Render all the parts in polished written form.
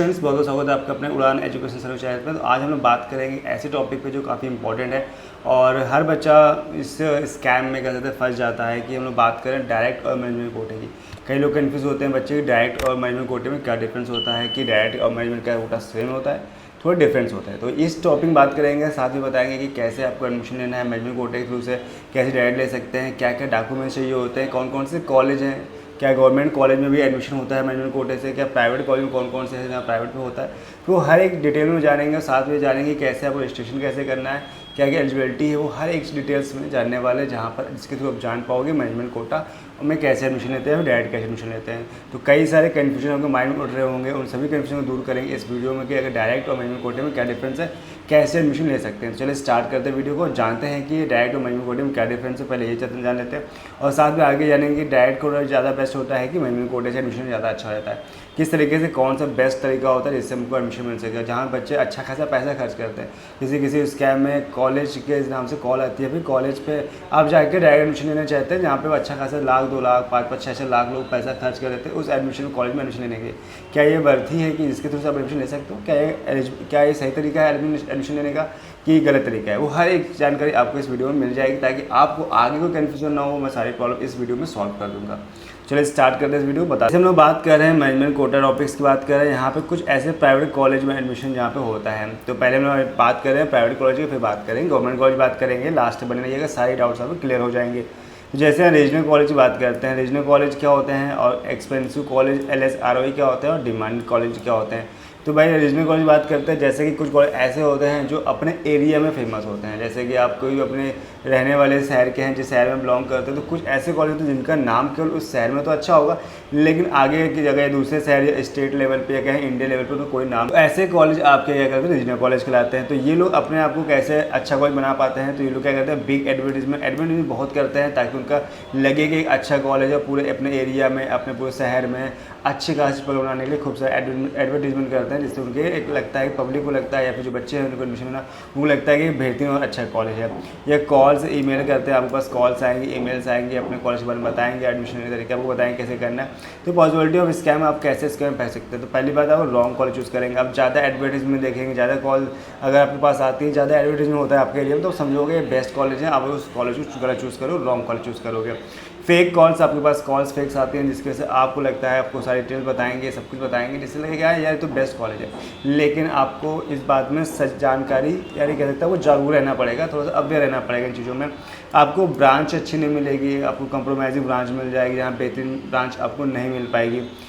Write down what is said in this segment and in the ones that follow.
Friends, बहुत बहुत स्वागत है आपका अपने उड़ान एजुकेशन सर्विस चैनल पर। तो आज हम लोग बात करेंगे ऐसे टॉपिक पे जो काफ़ी इंपॉर्टेंट है और हर बच्चा इस स्कैम में कह सकते हैं फंस जाता है कि हम लोग बात करें डायरेक्ट और मैनेजमेंट कोटे की। कई लोग कन्फ्यूज़ होते हैं बच्चे की डायरेक्ट और मैनेजमेंट कोटे में क्या डिफरेंस होता है, कि डायरेक्ट और मैनेजमेंट का कोटा सेम होता है, थोड़ा डिफरेंस होता है। तो इस टॉपिक बात करेंगे, साथ ही बताएंगे कि कैसे आपको एडमिशन लेना है मैनेजमेंट कोटे के थ्रू से, कैसे डायरेक्ट ले सकते हैं, क्या क्या डॉक्यूमेंट्स चाहिए होते हैं, कौन कौन से कॉलेज हैं, क्या गवर्नमेंट कॉलेज में भी एडमिशन होता है मैनेजमेंट कोटे से, क्या प्राइवेट कॉलेज में कौन कौन से हैं जहाँ प्राइवेट में होता है। तो हर एक डिटेल में जानेंगे और साथ में जानेंगे कैसे आपको रजिस्ट्रेशन कैसे करना है, क्या क्या एलिजिबिलिटी है, वो हर एक डिटेल्स में जानने वाले, जहाँ पर जिसके थ्रू आप जान पाओगे मैनेजमेंट कोटा में कैसे एडमिशन लेते हैं और डायरेक्ट कैसे एडमिशन लेते हैं। तो कई सारे कन्फ्यूजन आपके माइंड में उठ रहे होंगे, उन सभी कन्फ्यूजन को दूर करेंगे इस वीडियो में कि अगर डायरेक्ट और मैनेजमेंट कोटे में क्या डिफरेंस है, कैसे एडमिशन ले सकते हैं। तो चलिए स्टार्ट करते हैं वीडियो को, जानते हैं कि डायरेक्ट और मैनेजमेंट कोटे में क्या डिफरेंस है। पहले ये जान लेते हैं और साथ में आगे जानेंगे कि डायरेक्ट कोटा ज़्यादा बेस्ट होता है कि मैनेजमेंट कोटे से एडमिशन ज़्यादा अच्छा हो जाता है, किस तरीके से कौन सा बेस्ट तरीका होता है जिससे हमको एडमिशन मिल सके। जहाँ बच्चे अच्छा खासा पैसा खर्च करते हैं, किसी स्कैम में कॉलेज के नाम से कॉल आती है, फिर कॉलेज पे आप जाके डायरेक्ट एडमिशन लेना चाहते हैं, जहाँ पे अच्छा खासा लाख 2 लाख 5-5 6-6 लाख लोग पैसा खर्च कर देते हैं उस एडमिशन कॉलेज में एडमिशन लेने के। क्या ये वर्थी है कि जिसके थ्रू से आप एडमिशन ले सकते हो? क्या ये सही तरीका है एडमिशन लेने का कि गलत तरीका है? वो हर एक जानकारी आपको इस वीडियो में मिल जाएगी, ताकि आपको आगे कोई कन्फ्यूजन ना हो। मैं सारी प्रॉब्लम इस वीडियो में सॉल्व कर दूंगा। चलिए स्टार्ट करते हैं इस वीडियो को। बताते हम लोग बात कर रहे हैं मैनेजमेंट कोटा टॉपिक्स की बात कर रहे हैं। यहाँ पे कुछ ऐसे प्राइवेट कॉलेज में एडमिशन जहाँ पे होता है। तो पहले हम लोग बात कर रहे हैं प्राइवेट कॉलेज की, फिर बात करेंगे गवर्नमेंट कॉलेज बात करेंगे। लास्ट में बने रहिएगा, सारे डाउट्स आपको क्लियर हो जाएंगे। जैसे हम रीजनल कॉलेज की बात करते हैं, रीजनल कॉलेज क्या होते हैं और एक्सपेंसिव कॉलेज LSROE क्या होते हैं और डिमांड कॉलेज क्या होते हैं। तो भाई रीजनल कॉलेज बात करते हैं, जैसे कि कुछ कॉलेज ऐसे होते हैं जो अपने एरिया में फेमस होते हैं। जैसे कि आप कोई अपने रहने वाले शहर के हैं, जिस शहर में बिलोंग करते हैं, तो कुछ ऐसे कॉलेज होते हैं जिनका नाम केवल उस शहर में तो अच्छा होगा, लेकिन आगे की जगह दूसरे शहर या स्टेट लेवल पे या कहीं इंडिया लेवल पे तो कोई नाम, तो ऐसे कॉलेज आपके क्या करते हैं, रीजनल कॉलेज कहलाते हैं। तो ये लोग अपने आप को कैसे अच्छा कॉलेज बना पाते हैं, तो ये लोग क्या करते हैं, बिग एडवर्टीजमेंट बहुत करते हैं, ताकि उनका लगे कि एक अच्छा कॉलेज है, पूरे अपने एरिया में अपने पूरे शहर में अच्छी खासी पकड़ बनाने के लिए खूब सारे एडवर्टीजमेंट करते हैं, जिससे उनके एक लगता है, पब्लिक को लगता है या फिर जो बच्चे हैं उनको एडमिशन लेना, उनको लगता है कि बेहतरीन और अच्छा कॉलेज है। या कॉल्स ईमेल करते हैं, आपके पास कॉल्स आएंगे, ईमेल्स आएंगे, अपने कॉलेज के बारे में बताएंगे, एडमिशन के तरीके आपको बताएंगे कैसे करना है। तो पॉसिबिलिटी ऑफ स्कैम, आप कैसे स्कैम फंस सकते हैं। तो पहली बात, आप रॉन्ग कॉलेज चूज़ करेंगे। आप ज़्यादा एडवर्टीजमेंट देखेंगे, ज़्यादा कॉल अगर आपके पास आती है, ज़्यादा एडवर्टीजमेंट होता है आपके एरिया में, तो समझोगे बेस्ट कॉलेज है, आप उस कॉलेज को गलत चूज़ करो, रॉन्ग कॉलेज चूज़ करोगे। फेक कॉल्स, आपके पास कॉल्स फेक्स आती हैं, जिसकी वजह से आपको लगता है, आपको सारी डिटेल बताएंगे, सब कुछ बताएंगे, जिससे लगेगा यार तो बेस्ट कॉलेज है, लेकिन आपको इस बात में सच जानकारी यानी कह सकता है वो जागरूक रहना पड़ेगा, थोड़ा सा अवेयर रहना पड़ेगा इन चीज़ों में। आपको ब्रांच अच्छी नहीं मिलेगी, आपको कंप्रोमाइजिंग ब्रांच मिल जाएगी, जहाँ बेहतरीन ब्रांच आपको नहीं मिल पाएगी।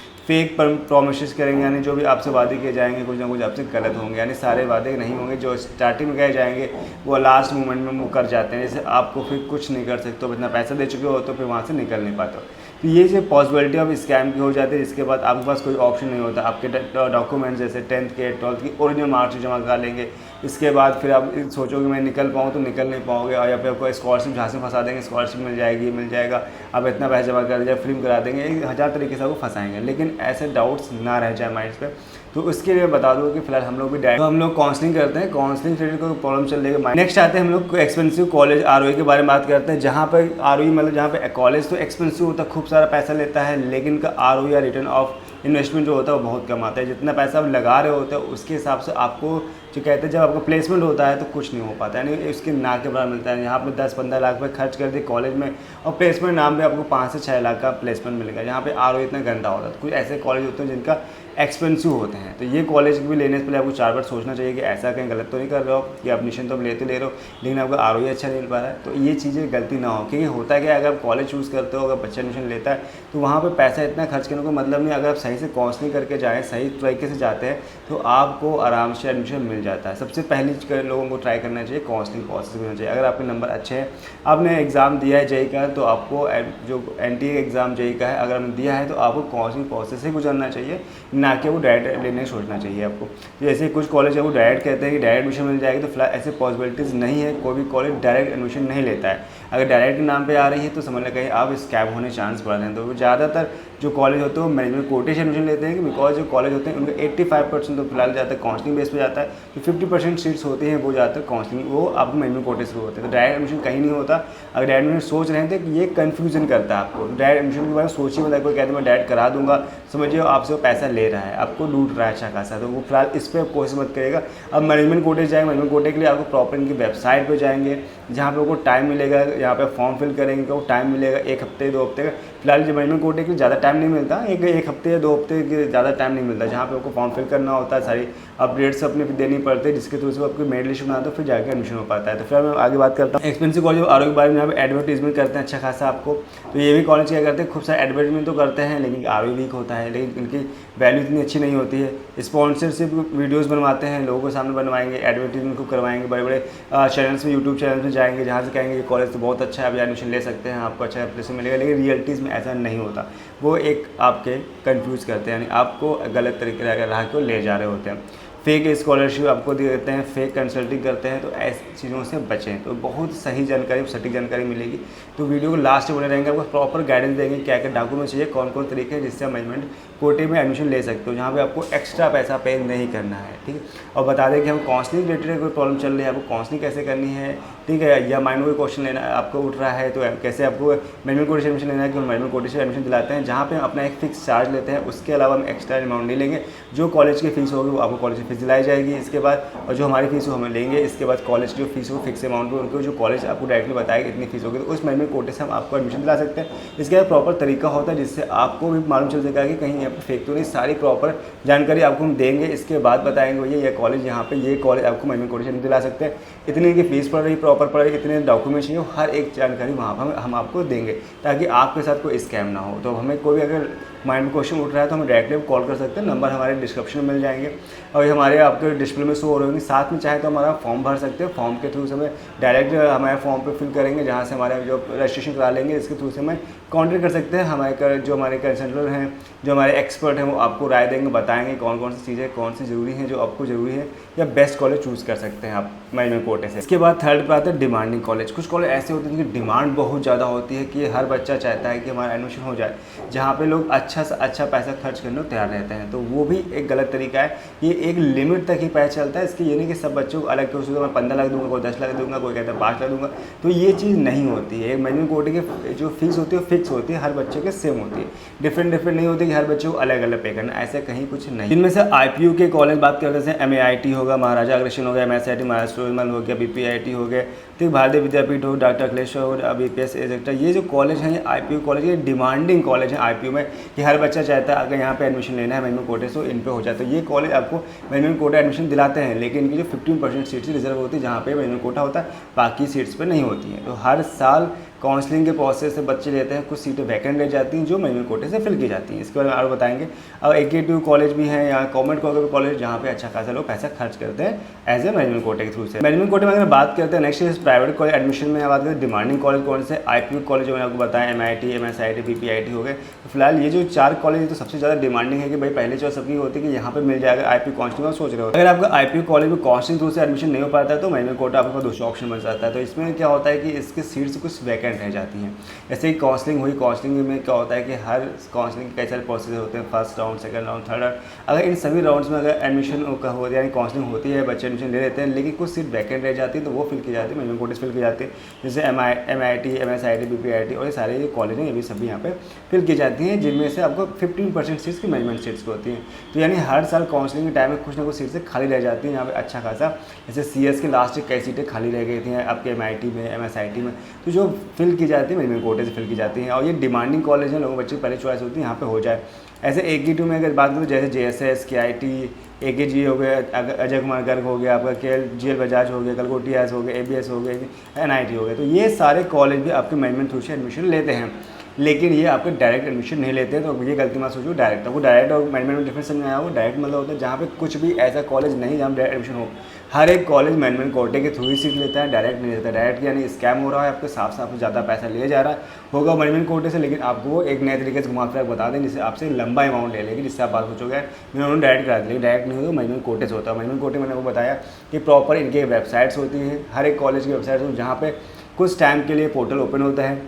फेक प्रोमिस करेंगे, यानी जो भी आपसे वादे किए जाएंगे कुछ ना कुछ आपसे गलत होंगे, यानी सारे वादे नहीं होंगे, जो स्टार्टिंग में कहे जाएंगे वो लास्ट मोमेंट में वो कर जाते हैं, जैसे आपको फिर कुछ नहीं कर सकते हो, इतना पैसा दे चुके हो तो फिर वहाँ से निकल नहीं पाते हो। तो ये जो पॉसिबिलिटी ऑफ स्कैम की हो जाती है, जिसके बाद आपके पास कोई ऑप्शन नहीं होता। आपके डॉक्यूमेंट्स जैसे 10th के 12th की ओरिजिनल मार्क्स जमा करा लेंगे, इसके बाद फिर आप सोचोगे मैं निकल पाऊँ, तो निकल नहीं पाओगे, और या फिर आपको स्कॉलरशिप जहाँ से फंसा देंगे, स्कॉलरशिप मिल जाएगा, आप इतना पैसा जमा कर दीजिए, फिल्म करा देंगे, 1000 तरीके से आपको फंसाएंगे। लेकिन ऐसे डाउट्स ना रह जाए माइंड पे, तो उसके लिए बता दूँ कि फिलहाल हम लोग भी डायरेक्ट हम लोग काउंसलिंग करते हैं, काउंसलिंग से कोई प्रॉब्लम चल रही है। नेक्स्ट आते हैं हम लोग एक्सपेंसिव कॉलेज ROE के बारे में बात करते हैं, जहाँ पर ROE मतलब जहाँ पे कॉलेज तो एक्सपेंसिव होता है, खूब सारा पैसा लेता है, लेकिन का ROE या रिटर्न ऑफ इन्वेस्टमेंट जो होता है वो बहुत कम आता है। जितना पैसा आप लगा रहे होते हैं उसके हिसाब से आपको जो कहते हैं, जब आपका प्लेसमेंट होता है तो कुछ नहीं हो पाता है, यानी उसके ना के बराबर मिलता है। यहाँ पे 10-15 लाख रुपये खर्च कर दिए कॉलेज में, और प्लेसमेंट नाम पे आपको 5 से 6 लाख का प्लेसमेंट मिलेगा। यहाँ पे ROE इतना गंदा होता है। तो कुछ ऐसे कॉलेज होते हैं जिनका एक्सपेंसिव होते हैं, तो ये कॉलेज भी लेने से पहले आपको 4 बार सोचना चाहिए कि ऐसा कहीं गलत तो नहीं कर रहे हो, कि एडमिशन तो ले रहे हो लेकिन आपका ROE अच्छा नहीं मिल पा रहा है। तो ये चीज़ें गलती ना हो, क्योंकि होता है कि अगर आप कॉलेज चूज़ करते हो, अगर बच्चा एडमिशन लेता है, तो वहाँ पर पैसा इतना खर्च करने को मतलब नहीं। अगर आप सही से काउंसलिंग करके जाएँ, सही तरीके से जाते हैं, तो आपको आराम से एडमिशन मिल जाता है। सबसे पहले लोगों को ट्राई करना चाहिए काउंसलिंग प्रोसेस होना चाहिए। अगर आपके नंबर अच्छे हैं, आपने एग्ज़ाम दिया है JEE का, तो आपको जो NTA एग्ज़ाम JEE का है अगर आपने दिया है, तो आपको काउंसलिंग प्रोसेस से गुजरना चाहिए, ना कि वो डायरेक्ट लेने सोचना चाहिए आपको। जैसे कुछ कॉलेज है वो डायरेक्ट कहते हैं कि डायरेक्ट एडमिशन मिल जाएगी, तो फिलहाल ऐसे पॉसिबिलिटीज़ नहीं है, कोई भी कॉलेज डायरेक्ट एडमिशन नहीं लेता है। अगर डायरेक्ट के नाम पे आ रही है तो समझ लें कहीं आप स्कैम होने चांस बढ़ रहे हैं। तो ज़्यादातर जो कॉलेज होते हैं वो मैनेजमेंट कोटे से एडमिशन लेते हैं, बिकॉज जो कॉलेज होते हैं उनका 85% तो फिलहाल जाता है काउंसलिंग बेस पे जाता है, जो 50% सीट्स होती हैं वो ज़्यादातर काउंसलिंग, वो आपको मैनेजमेंट कोटे से होते हैं। तो डायरेक्ट एडमिशन कहीं नहीं होता। अगर डायरेक्ट एडमिशन सोच रहे थे कि ये कन्फ्यूजन करता है आपको, डायरेक्ट एडमिशन के बारे में सोचिए, मतलब कोई कहते हैं मैं डायरेक्ट करा दूंगा, समझिए आपसे वो पैसा ले रहा है, आपको लूट रहा है अच्छा खासा, तो वो फिलहाल इस पर कोशिश मत करिएगा। अब मैनेजमेंट कोटे जाएंगे, मैनेजमेंट कोटे के लिए आपको प्रॉपर इनकी वेबसाइट पर जाएंगे, जहाँ पे आपको टाइम मिलेगा, यहाँ पे फॉर्म फिल करेंगे तो टाइम मिलेगा 1 हफ्ते 2 हफ्ते का। फिलहाल जो मैनेजमेंट कोटे के लिए ज़्यादा टाइम नहीं मिलता, एक हफ्ते या 2 हफ्ते के ज़्यादा टाइम नहीं मिलता, जहाँ पे आपको फॉर्म फिल करना होता है, सारी अपडेट्स अपने देनी पड़ती है, जिसके थ्रू से आपको मेरिट लिस्ट बनाता है, फिर जाकर एडमिशन हो पाता है। तो फिर मैं आगे बात करता हूँ एक्सपेंसिव कॉलेज आर के बारे में। यहाँ पे एडवर्टीजमेंट करते हैं अच्छा खासा आपको, तो ये भी कॉलेज क्या करते हैं, खूब सारे एडवर्टीजमेंट तो करते हैं, लेकिन आर वीक होता है, लेकिन इनकी वैल्यू इतनी अच्छी नहीं होती है। स्पॉन्सरशिप वीडियोज़ बनवाते हैं, लोगों के सामने बनवाएंगे, एडवर्टीजमेंट को करवाएंगे, बड़े बड़े चैनल्स में, यूट्यूब चैनल्स में जाएंगे, जहाँ से कहेंगे ये कॉलेज तो बहुत अच्छा है, आप एडमिशन ले सकते हैं, आपको अच्छा प्लेसमेंट मिलेगा, लेकिन रियलिटीज़ में ऐसा नहीं होता। वो एक आपके कंफ्यूज करते हैं, यानी आपको गलत तरीके से राह को ले जा रहे होते हैं, फेक स्कॉलरशिप आपको दे देते हैं, फेक कंसल्टिंग करते हैं, तो ऐसी चीज़ों से बचें। तो बहुत सही जानकारी, सटीक जानकारी मिलेगी, तो वीडियो को लास्ट में बने रहेंगे, आपको प्रॉपर गाइडेंस देंगे क्या क्या डॉक्यूमेंट चाहिए, कौन कौन तरीके हैं जिससे मैनेजमेंट कोटे में एडमिशन ले सकते हो, जहाँ पे आपको एक्स्ट्रा पैसा पे नहीं करना है, ठीक है। और बता दें कि हम काउंसलिंग रिलेटेड कोई प्रॉब्लम चल रही है, आपको काउंसलिंग कैसे करनी है, ठीक है, या माइंड में कोई क्वेश्चन लेना आपको उठ रहा है, तो कैसे आपको मैनेजमेंट कोटे से एडमिशन लेना है, कि मैनेजमेंट कोटे से एडमिशन दिलाते हैं, जहाँ पे हम अपना एक फिक्स चार्ज लेते हैं, उसके अलावा हम एक्स्ट्रा अमाउंट नहीं लेंगे। जो कॉलेज की फीस होगी वो आपको कॉलेज की फीस दिलाई जाएगी इसके बाद, और जो हमारी फीस हो हमें लेंगे, इसके बाद कॉलेज की जो फीस हो फिक्स अमाउंट हो, उनको जो कॉलेज आपको डायरेक्टली बताएगा इतनी फीस होगी, तो उस मैनेजमेंट कोटे से हम आपको एडमिशन दिला सकते हैं। इसके बाद प्रॉपर तरीका होता है, जिससे आपको भी मालूम चल सकेगा कि कहीं यहाँ पर फेक तो नहीं, सारी प्रॉपर जानकारी आपको हम देंगे, इसके बाद बताएंगे भैया ये कॉलेज यहाँ पे, ये कॉलेज आपको मैनेजमेंट कोटे से नहीं दिला सकते, इतने की फीस पड़ रही, प्रॉपर पड़ रही, इतने डॉक्यूमेंट चाहिए, हर एक जानकारी वहाँ पर हम आपको देंगे, ताकि आपके साथ कोई स्कैम ना हो। तो हमें कोई अगर माइंड में क्वेश्चन उठ रहा है तो हमें डायरेक्टली कॉल कर सकते हैं, नंबर हमारे डिस्क्रिप्शन में मिल जाएंगे और ये हमारे आपके डिस्प्ले में शो हो रहे होंगे। साथ में चाहे तो हमारा फॉर्म भर सकते हैं, फॉर्म के थ्रू से हमें डायरेक्ट हमारे फॉर्म पे फिल करेंगे, जहाँ से हमारे जो रजिस्ट्रेशन करा लेंगे, इसके थ्रू से हमें कॉन्टेक्ट कर सकते हैं। जो हमारे कंसल्टेंट हैं, जो हमारे एक्सपर्ट हैं, वो आपको राय देंगे, बताएंगे कौन कौन सी चीज़ें कौन सी ज़रूरी हैं, जो आपको ज़रूरी है, या बेस्ट कॉलेज चूज़ कर सकते हैं आप मैनेजमेंट कोटे से। इसके बाद थर्ड पे आता है डिमांडिंग कॉलेज। कुछ कॉलेज ऐसे होते हैं जिनकी डिमांड बहुत ज़्यादा होती है कि हर बच्चा चाहता है कि हमारा एडमिशन हो जाए, जहाँ पे लोग अच्छा से अच्छा पैसा खर्च करने को तैयार रहते हैं, तो वो भी एक गलत तरीका है। ये एक लिमिट तक ही पैसा चलता है, इसकी ये नहीं कि सब बच्चों को अलग से मैं 15 लाख दूंगा, कोई 10 लाख दूंगा, कोई कहता है 5 लाख दूंगा, तो ये चीज़ नहीं होती है। मैनेजमेंट कोटे की जो फीस होती है फिक्स होती है, हर बच्चे के सेम होती है, डिफरेंट नहीं होती कि हर बच्चे को अलग अलग पे करना, ऐसे कहीं कुछ नहीं। इनमें से IPU के कॉलेज बात करते हैं, MAIT होगा, महाराजा अग्रसेन हो गया, MSIT महाराष्ट्र हो गया, BPIT हो गया, ठीक, भारतीय विद्यापीठ हो, डॉक्टर अखिलेश्वर, BPS एक्सेट्रा, ये जो कॉलेज हैं ये IPU कॉलेज, ये डिमांडिंग कॉलेज है IPU में, कि हर बच्चा चाहता है अगर यहाँ पे एडमिशन लेना है मैनेजमेंट कोटे से, तो इन पे हो जाए। तो ये कॉलेज आपको मैनेजमेंट कोटा एडमिशन दिलाते हैं, लेकिन इनकी जो 15% सीट्स रिजर्व होती है, जहाँ पे मैनेजमेंट कोटा होता है, बाकी सीट्स पे नहीं होती हैं। तो हर साल काउंसलिंग के प्रोसेस से बच्चे लेते हैं, कुछ सीटें वैकेंट रह जाती हैं जो मैनेजमेंट कोटे से फिल की जाती हैं। इसके बारे में और बताएंगे। अब AKTU कॉलेज भी है, यहाँ गवर्नमेंट कॉलेज, जहाँ पे अच्छा खासा लोग पैसा खर्च करते हैं एज ए मैनेजमेंट कोटे के थ्रू से। मैनेजमेंट कोटे में अगर बात करते हैं, नेक्स्ट इस प्राइवेट कॉलेज एडमिशन में बात करें, डिमांडिंग कॉलेज कौन से, IPU कॉलेज मैंने आपको बताया, MIT, MSIT, BPIT हो गए। तो फिलहाल ये जो 4 कॉलेज तो सबसे ज़्यादा डिमांडिंग है कि भाई पहले चॉइस सबकी होती है कि यहाँ पे मिल जाएगा IPU काउंसलिंग, और सोच रहे हो अगर आपका IPU कॉलेज में काउंसलिंग थ्रू से एडमिशन नहीं हो पाता है तो मैनेजमेंट कोटा आपके पास दूसरा ऑप्शन बन जाता है। तो इसमें क्या होता है कि इसके सीट्स कुछ वैकेंट रह जाती हैं। जैसे ही काउंसलिंग हुई, काउंसलिंग में क्या होता है कि हर काउंसलिंग के कई सारे प्रोसेस होते हैं, first round, second round, third round. अगर इन सभी राउंड्स में अगर एडमिशन हो यानी काउंसलिंग होती है, बच्चे एडमिशन ले लेते हैं, लेकिन कुछ सीट वैकेंट रह जाती है, तो वो फिल की जाती है, मैनेजमेंट कोटे से फिल की जाती है। जैसे MIT, MSIT, BPIT और ये सारे जो कॉलेज हैं, ये भी सभी यहाँ पे फिल की जाती हैं, जिनमें से आपको 15% सीट्स की मैनेजमेंट सीट्स होती हैं। तो यानी हर साल काउंसलिंग के टाइम में कुछ ना कुछ सीट्स खाली रह जाती हैं यहाँ पे अच्छा खासा। जैसे CS की लास्ट कई सीटें खाली रह गई थी आपके MIT में, MSIT में, तो जो फिल की जाती है मैनेजमेंट कोटे से फिल की जाती हैं। और ये डिमांडिंग कॉलेज हैं, लोगों बच्चे की पहली चॉइस होती है यहाँ पे हो जाए। ऐसे AKTU में अगर बात करूँ, जैसे JSS, KIT, AKG हो गया, अजय कुमार गर्ग हो गया, आपका GL बजाज हो गया, कलकोटी AS हो गया, ABS हो गया, NIT हो गया, तो ये सारे कॉलेज भी आपके मैनेजमेंट थ्रू से एडमिशन लेते हैं, लेकिन ये आपके डायरेक्ट एडमिशन नहीं लेते हैं। तो ये गलती मत सोचो, डायरेक्ट आपको डायरेक्ट और मैनेजमेंट में डिफरेंस समझ आया हो। डायरेक्ट मतलब होता है जहाँ पे कुछ भी ऐसा कॉलेज नहीं जहाँ डायरेक्ट एडमिशन हो। हर एक कॉलेज मैनेजमेंट कोटे के थ्रू ही सीट लेता है, डायरेक्ट नहीं लेता। डायरेक्ट यानी स्कैम हो रहा है, आपके साफ साफ ज़्यादा पैसा लिया जा रहा होगा मैनेजमेंट कोटे से, लेकिन आपको एक नए तरीके से घुमा फिरा बता दें जिससे आपसे लंबा अमाउंट ले लेगी, जिससे आप बात सोचोगे मैंने उन्होंने डायरेक्ट करा दिया। डायरेक्ट नहीं होता, मैनेजमेंट कोटे से होता है। मैनेजमेंट कोटे मैंने आपको बताया कि प्रॉपर इनके वेबसाइट्स होती हैं, हर एक कॉलेज की वेबसाइट्स होती है, जहाँ पे कुछ टाइम के लिए पोर्टल ओपन होता है,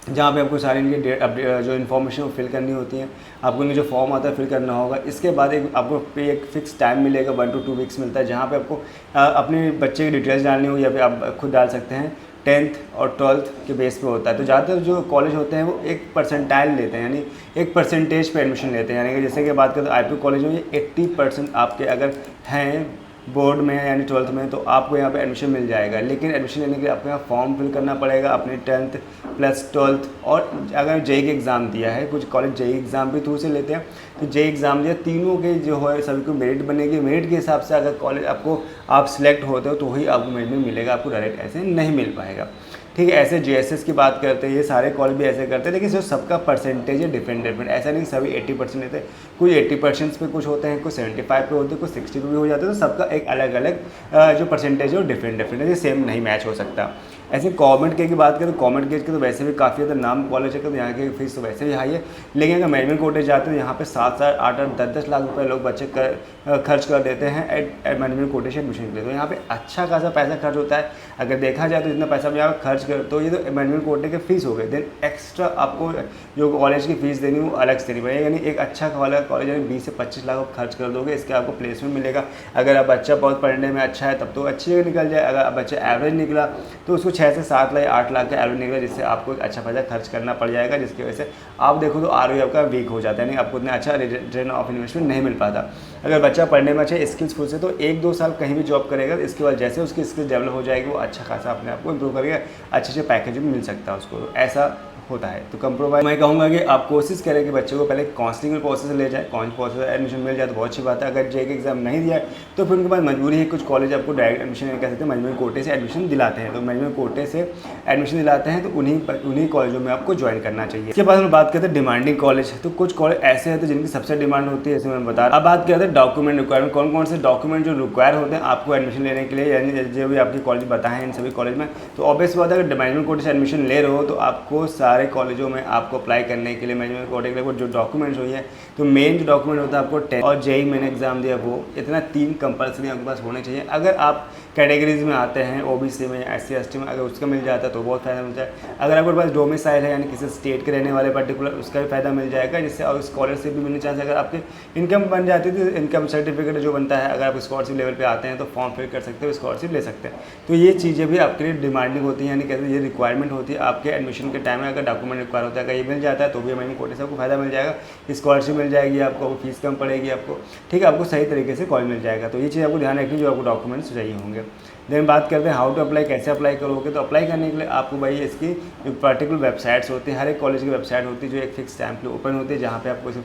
जहाँ पे आपको सारी इनकी जो इन्फॉर्मेशन वो फिल करनी होती है। आपको इनका जो फॉर्म आता है फिल करना होगा। इसके बाद आपको एक फिक्स टाइम मिलेगा, 1 to 2 वीक्स मिलता है, जहाँ पे आपको अपने बच्चे की डिटेल्स डालनी हो या फिर आप खुद डाल सकते हैं। 10th और 12th के बेस पे होता है। तो ज़्यादातर जो कॉलेज होते हैं वो एक परसेंटाइल लेते हैं, यानी एक परसेंटेज पे एडमिशन लेते हैं। यानी कि जैसे कि बात करें तो आईपी कॉलेज में ये 80% आपके अगर हैं बोर्ड में यानी 12th में, तो आपको यहाँ पे एडमिशन मिल जाएगा। लेकिन एडमिशन लेने के लिए आपको यहाँ फॉर्म फिल करना पड़ेगा अपने 10th प्लस 12th, और अगर जेई का एग्ज़ाम दिया है, कुछ कॉलेज जेई एग्ज़ाम भी थ्रू से लेते हैं, तो जेई एग्ज़ाम दिया, तीनों के जो है सभी को मेरिट बनेगी। मेरिट के हिसाब से अगर कॉलेज आपको आप सिलेक्ट होते हो तो ही आपको मेरिट में मिलेगा, आपको डायरेक्ट ऐसे नहीं मिल पाएगा। ठीक है, ऐसे जेएसएस की बात करते हैं, ये सारे कॉलेज भी ऐसे करते हैं, लेकिन जो सबका परसेंटेज है डिफरेंट। ऐसा नहीं सभी 80% लेते हैं, कुछ 80% पे कुछ होते हैं, कुछ 75 पे होते हैं, कुछ 60 पे भी हो जाते हैं। तो सबका एक अलग अलग जो परसेंटेज है वो डिफरेंट है, सेम नहीं मैच हो सकता। ऐसे गवर्नमेंट के की बात करें तो गवर्नमेंट गेज के तो वैसे भी काफ़ी ज़्यादा नाम कॉलेज है, तो यहाँ की फीस तो वैसे भी हाई है। लेकिन अगर मैनेजमेंट कोटे जाते हैं तो यहाँ पे 7-7, 8-8, 10-10 लाख रुपए लोग बच्चे खर्च कर देते हैं मैनेजमेंट कोटे से एडमिशन के लिए। तो यहाँ पे अच्छा खासा पैसा खर्च होता है। अगर देखा जाए तो जितना पैसा भी आप खर्च कर, तो ये तो मैनेजमेंट कोटे के फीस हो गए। देन एक्स्ट्रा आपको जो कॉलेज की फ़ीस देनी वो अलग से देनी पड़ेगी। यानी एक अच्छा वाला कॉलेज यानी 20 से 25 लाख आप खर्च कर दोगे, इसके आपको प्लेसमेंट मिलेगा। अगर आप बच्चा बहुत पढ़ने में अच्छा है तब तो अच्छी जगह निकल जाए। अगर बच्चा एवरेज निकला तो उसको 6 से 7 लाख 8 लाख का एवरेज निकला, जिससे आपको एक अच्छा पैसा खर्च करना पड़ जाएगा, जिसकी वजह से आप देखो तो आरओई आपका वीक हो जाता है, यानी आपको उतना अच्छा रिटर्न ऑफ इन्वेस्टमेंट नहीं मिल पाता। अगर बच्चा पढ़ने में अच्छा स्किल्स फुल से तो 1-2 साल कहीं भी जॉब करेगा, इसके बाद जैसे उसकी स्किल्स डेवलप हो जाएगी वो अच्छा खासा अपने आप को इम्प्रूव करेगा, अच्छे पैकेज भी मिल सकता है उसको। तो ऐसा होता है। तो कंप्रोमाइज मैं कहूँगा कि आप कोशिश करें कि बच्चों को पहले काउंसलिंग में प्रोसेस ले जाए, काउंसलिंग प्रोसेस एडमिशन मिल जाए तो बहुत अच्छी बात है। अगर जेई का एग्जाम नहीं दिया है तो फिर उनके पास मजबूरी है, कुछ कॉलेज आपको डायरेक्ट एडमिशन नहीं कर सकते, मैनेजमेंट कोटे से एडमिशन दिलाते हैं। तो मैनेजमेंट कोटे से एडमिशन दिलाते हैं तो उन्हीं कॉलेजों में आपको ज्वाइन करना चाहिए। इसके बाद हम बात करते हैं डिमांडिंग कॉलेज। तो कुछ कॉलेज ऐसे हैं तो जिनकी सबसे डिमांड होती है, जैसे मैं बता रहा। अब बात करते हैं डॉक्यूमेंट रिक्वायरमेंट, कौन कौन से डॉक्यूमेंट जो रिक्वायर होते हैं आपको एडमिशन लेने के लिए, यानी जो भी आपके कॉलेज बताए हैं इन सभी कॉलेज में। तो ऑब्वियस बात है अगर मैनेजमेंट कोटे से एडमिशन ले रहे हो तो आपको सारे कॉलेजों में आपको अप्लाई करने के लिए मैनेजमेंट कोटे के लिए जो डॉक्यूमेंट्स हुई है, तो मेन जो डॉक्यूमेंट होता है आपको 10 और जेई मैंने एग्जाम दिया वो इतना 3 कंपल्सरी आपके पास होने चाहिए। अगर आप कैटेगरीज में आते हैं ओबीसी में, एससी एसटी में, अगर उसका मिल जाता है तो बहुत फ़ायदा मिलता है। अगर आपके पास डोमिसाइल है यानी किसी स्टेट के रहने वाले पर्टिकुलर, उसका भी फ़ायदा मिल जाएगा, जिससे और स्कॉलरशिप भी मिलनी चाहिए। अगर आपकी इनकम बन जाती है तो इनकम सर्टिफिकेट जो बनता है, अगर आप स्कॉलरशिप लेवल पे आते हैं तो फॉर्म फिल कर सकते हो, स्कॉलरशिप ले सकते हैं। तो ये चीज़ें भी आपके लिए डिमांडिंग होती है, यानी कहते ये रिक्वायरमेंट होती है आपके एडमिशन के टाइम में। अगर डॉक्यूमेंट रिक्वायर होता है, अगर ये मिल जाता है तो भी मैनेजमेंट कोटे से आपको फायदा मिल जाएगा, स्कॉलरशिप मिल जाएगी आपको, फीस कम पड़ेगी आपको, ठीक है, आपको सही तरीके से कॉलेज मिल जाएगा। तो ये चीज़ आपको ध्यान रखनी जो आपको डॉक्यूमेंट्स चाहिए होंगे। देन बात करते हैं हाउ टू अप्लाई, कैसे अप्लाई करोगे। तो अप्लाई करने के लिए आपको भाई इसकी जो पर्टिकुलर वेबसाइट्स होती हैं, हर एक कॉलेज की वेबसाइट होती है जो एक फिक्स टाइम पे ओपन होती है, जहाँ पे आपको इसे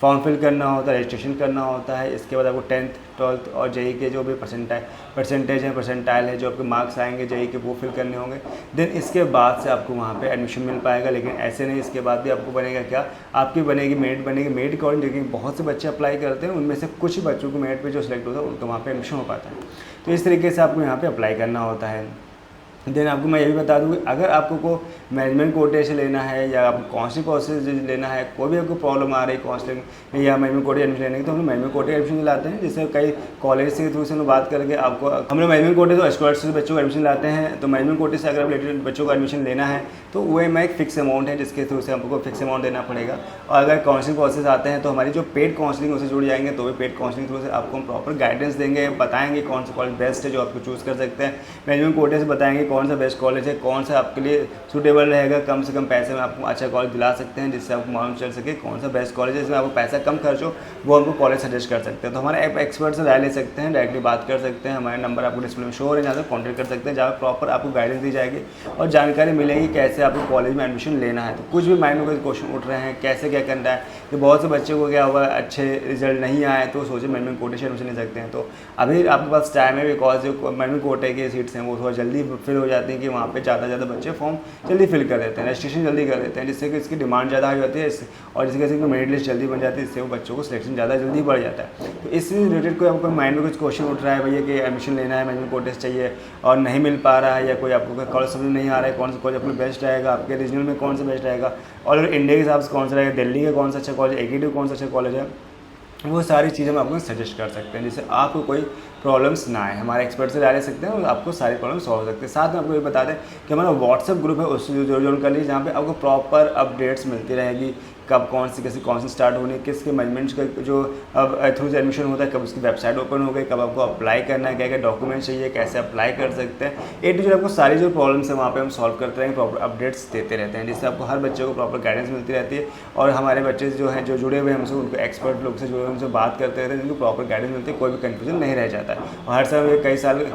फॉर्म फिल करना होता है, रजिस्ट्रेशन करना होता है। इसके बाद आपको 10th 12th और जेई के जो भी परसेंटाइल है, जो आपके मार्क्स आएंगे जेई के, वो फिल करने होंगे। देन इसके बाद से आपको वहाँ पे एडमिशन मिल पाएगा। लेकिन ऐसे नहीं, इसके बाद भी आपको बनेगा क्या, आपकी बनेगी मेरिट बनेगी। मेरिट अकॉर्डिंग लेकिन बहुत से बच्चे अप्लाई करते हैं, उनमें से कुछ बच्चों को मेरिट पे जो सिलेक्ट होता है उनको वहाँ पे एडमिशन हो पाता है। तो इस तरीके से आपको यहाँ पे अप्लाई करना होता है। देन आपको मैं ये भी बता दूँ कि अगर आपको को मैनेजमेंट कोटे से लेना है या आपको काउंसलिंग प्रोसेस लेना है, कोई भी आपको प्रॉब्लम आ रही है काउंसलिंग में या मैनेजमेंट कोटे एडमिशन लेने की, तो हम लोग मैनेजमेंट कोटे एडमिशन दिलाते हैं। जैसे कई कॉलेज के थ्रू से हम बात करके आपको हम लोग मैनेजमेंट कोटे तो स्कॉलरशिप से बच्चों को एडमिशन लाते हैं। तो मैनेजमेंट कोटे से अगर रिलेटेड बच्चों को एडमिशन लेना है तो वो में एक फिक्स अमाउंट है, जिसके थ्रू से हमको फिक्स अमाउंट देना पड़ेगा। और अगर काउंसलिंग प्रोसेस आते हैं तो हमारी जो पेड काउंसलिंग उससे जुड़ जाएंगे, तो भी पेड काउंसलिंग थ्रू से आपको हम प्रॉपर गाइडेंस देंगे, बताएंगे कौन सा कॉलेज बेस्ट है जो आपको चूज़ कर सकते हैं। मैनेजमेंट कोटे से बताएंगे कौन सा बेस्ट कॉलेज है, कौन सा आपके लिए सूटेबल रहेगा, कम से कम पैसे में आपको अच्छा कॉलेज दिला सकते हैं, जिससे आपको मालूम चल सके कौन सा बेस्ट कॉलेज है, जिसमें आपको पैसा कम खर्च हो, वो हमको कॉलेज सजेस्ट कर सकते हैं। तो हमारे एक्सपर्ट से राय ले सकते हैं, डायरेक्टली बात कर सकते हैं। हमारे नंबर आपको डिस्प्ले में शो हो रहे हैं, जहाँ से कॉन्टैक्ट कर सकते हैं, जहाँ प्रॉपर आपको गाइडेंस दी जाएगी और जानकारी मिलेगी कैसे आपको कॉलेज में एडमिशन लेना है। तो कुछ भी माइंड में कोई क्वेश्चन उठ रहे हैं कैसे क्या करना है, कि बहुत से बच्चों को क्या हुआ अच्छे रिजल्ट नहीं आए तो सोचे मैनेजमेंट कोटे से एडमिशन ले सकते हैं। तो अभी आपके पास टाइम है, बिकॉज जो मैनेजमेंट कोटे की सीट्स हैं वो थोड़ा जल्दी फिल हो जाती हैं, कि वहाँ पे ज़्यादा बच्चे फॉर्म जल्दी फिल कर देते हैं, रजिस्ट्रेशन जल्दी कर देते हैं, जिससे कि इसकी डिमांड ज़्यादा हो जाती है और जिसकी वजह से मेरिट लिस्ट जल्दी बन जाती है, इससे वो बच्चों को सिलेक्शन ज़्यादा जल्दी बढ़ जाता है। तो इससे रिलेटेड कोई आपको माइंड में कुछ क्वेश्चन उठ रहा है भैया कि एडमिशन लेना है, मैनेजमेंट कोटे से चाहिए और नहीं मिल पा रहा है, या कोई आपको कॉलेज समझ नहीं आ रहा है कौन सा कॉलेज आपको बेस्ट रहेगा, आपके रीजनल में कौन सा बेस्ट रहेगा, और इंडिया के हिसाब से कौन सा रहेगा, दिल्ली का कौन सा अच्छा कॉलेज, एकेडमी कौन सा अच्छा कॉलेज है, वो सारी चीज़ें हम आपको सजेस्ट कर सकते हैं, जिससे आपको कोई प्रॉब्लम्स ना आए। हमारे एक्सपर्ट से राय ले सकते हैं और आपको सारी प्रॉब्लम सॉल्व हो सकते हैं। साथ में आपको ये बता दें कि हमारा व्हाट्सअप ग्रुप है, उससे जो ज्वाइन कर लीजिए, जहाँ पे आपको प्रॉपर अपडेट्स मिलती रहेगी, कब कौन सी कैसी काउंसलिंग स्टार्ट होनी है, किसके मैनेजमेंट का जो अब थ्रू एडमिशन होता है, कब उसकी वेबसाइट ओपन हो गई, कब आपको अप्लाई करना है, क्या क्या डॉक्यूमेंट चाहिए, कैसे अप्लाई कर सकते हैं, ए टू जेड आपको सारी जो प्रॉब्लम्स है वहाँ पे हम सॉल्व करते रहेंगे, प्रॉपर अपडेट्स देते रहते हैं, जिससे आपको हर बच्चे को प्रॉपर गाइडेंस मिलती रहती है। और हमारे बच्चे जो हैं जो जुड़े हुए हैं हमसे, उनको एक्सपर्ट लोग से जुड़े हुए, उनसे बात करते रहते हैं, जिनको प्रॉपर गाइडेंस मिलती है, कोई भी कन्फ्यूजन नहीं रह जाता है। और हर साल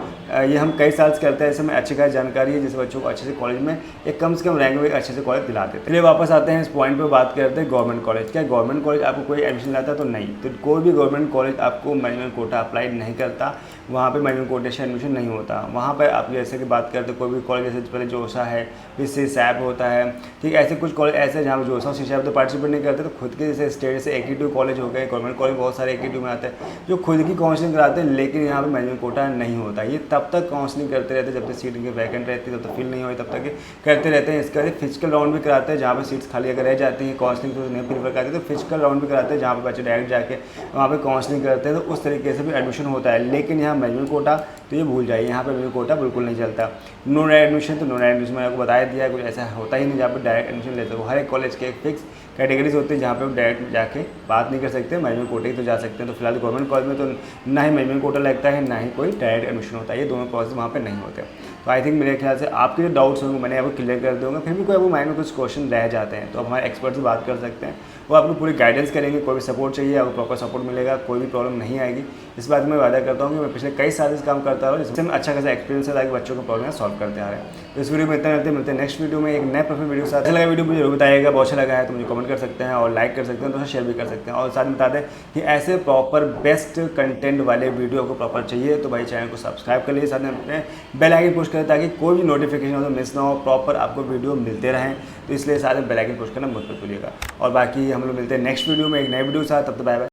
ये हम कई साल से करते हैं, ऐसे में अच्छी खासी जानकारी है, जिससे बच्चों को अच्छे से कॉलेज में एक कम से कम रैंक में अच्छे से कॉलेज दिला देते हैं। चलिए वापस आते हैं इस पॉइंट पे, बात करते हैं गवर्नमेंट कॉलेज। क्या गवर्नमेंट कॉलेज आपको कोई एडमिशन लाता है? तो नहीं, तो कोई भी गवर्नमेंट कॉलेज आपको मैनेजमेंट कोटा अप्लाई नहीं करता, वहाँ पे मैनेजमेंट कोटे से एडमिशन नहीं होता। वहाँ पर आप जैसे कि बात करते कोई भी कॉलेज, जैसे पहले जोसा है, फिर सीसैप होता है, ठीक, ऐसे कुछ कॉलेज ऐसे जहाँ पर जोसा और सीसैप तो पार्टिसिपेट नहीं करते, तो खुद के जैसे स्टेट से AQ2 कॉलेज हो गए, गवर्नमेंट कॉलेज बहुत सारे AQ2 में आते हैं जो खुद की काउंसलिंग कराते हैं, लेकिन यहाँ पे मैनेजमेंट कोटा नहीं होता। ये तब तक काउंसलिंग करते रहते हैं जब तक सीट इनकी वैकेंट रहती है, तब तक फिल नहीं हुई तब तक करते रहते हैं। इसका फिजिकल राउंड भी कराते हैं, जहाँ पे सीट्स खाली अगर रह जाती हैं, काउंसलिंग तो नहीं प्रीफर करते, तो फिजिकल राउंड भी कराते हैं, जहाँ पे बच्चे डायरेक्ट जाके वहाँ पे काउंसलिंग करते हैं, तो उस तरीके से भी एडमिशन होता है। लेकिन यहाँ मैनेजमेंट कोटा तो ये भूल जाइए, यहाँ पे मैनेजमेंट कोटा बिल्कुल नहीं चलता। नो एडमिशन, तो नो एडमिशन मैंने आपको बताया दिया है, कुछ ऐसा होता ही नहीं जहाँ पे डायरेक्ट एडमिशन ले सको। हर एक कॉलेज के एक फिक्स कैटेगरीज होती है जहाँ पे आप डायरेक्ट जाके बात नहीं कर सकते, मैनेजमेंट कोटे की तो जा सकते हैं। तो फिलहाल गवर्नमेंट कॉलेज में तो ना ही मैनेजमेंट कोटा लगता है, ना ही कोई डायरेक्ट एडमिशन होता है, ये दोनों प्रोसेस वहाँ पे नहीं होते। तो आई थिंक मेरे ख्याल से आपके जो डाउट्स होंगे मैंने आपको क्लियर कर दूँगा। फिर भी कोई आपको माइंड में कुछ क्वेश्चन रह जाते हैं तो आप हमारे एक्सपर्ट से बात कर सकते हैं, वो आपको पूरी गाइडेंस करेंगे। कोई भी सपोर्ट चाहिए आपको प्रॉपर सपोर्ट मिलेगा, कोई भी प्रॉब्लम नहीं आएगी। इस बात में मैं वादा करता हूँ कि मैं पिछले कई साल से काम करता रहा हूँ, जिससे मैं अच्छा खासा एक्सपीरियंस है ताकि बच्चों को प्रॉब्लम सॉल्व करते आ रहे हैं। तो इस वीडियो में इतना मिलते हैं नेक्स्ट वीडियो में एक नए प्रोफेशनल वीडियो के साथ। अच्छा लगा वीडियो मुझे जरूर बताइएगा, बहुत अच्छा लगा है तो मुझे कमेंट कर सकते हैं और लाइक कर सकते हैं, तो शेयर भी कर सकते हैं। और साथ में बता दें कि ऐसे प्रॉपर बेस्ट कंटेंट वाले वीडियो आपको प्रॉपर चाहिए तो भाई चैनल को सब्सक्राइब कर लीजिए, साथ में अपने बेल आइकन पुश करें ताकि कोई भी नोटिफिकेशन हो तो मिस ना हो, प्रॉपर आपको वीडियो मिलते रहें। तो इसलिए साथ में बेल आइकन पुश करना मत भूलिएगा। और बाकी हम लोग मिलते हैं नेक्स्ट वीडियो में एक नए वीडियो के साथ, तब तक बाय बाय।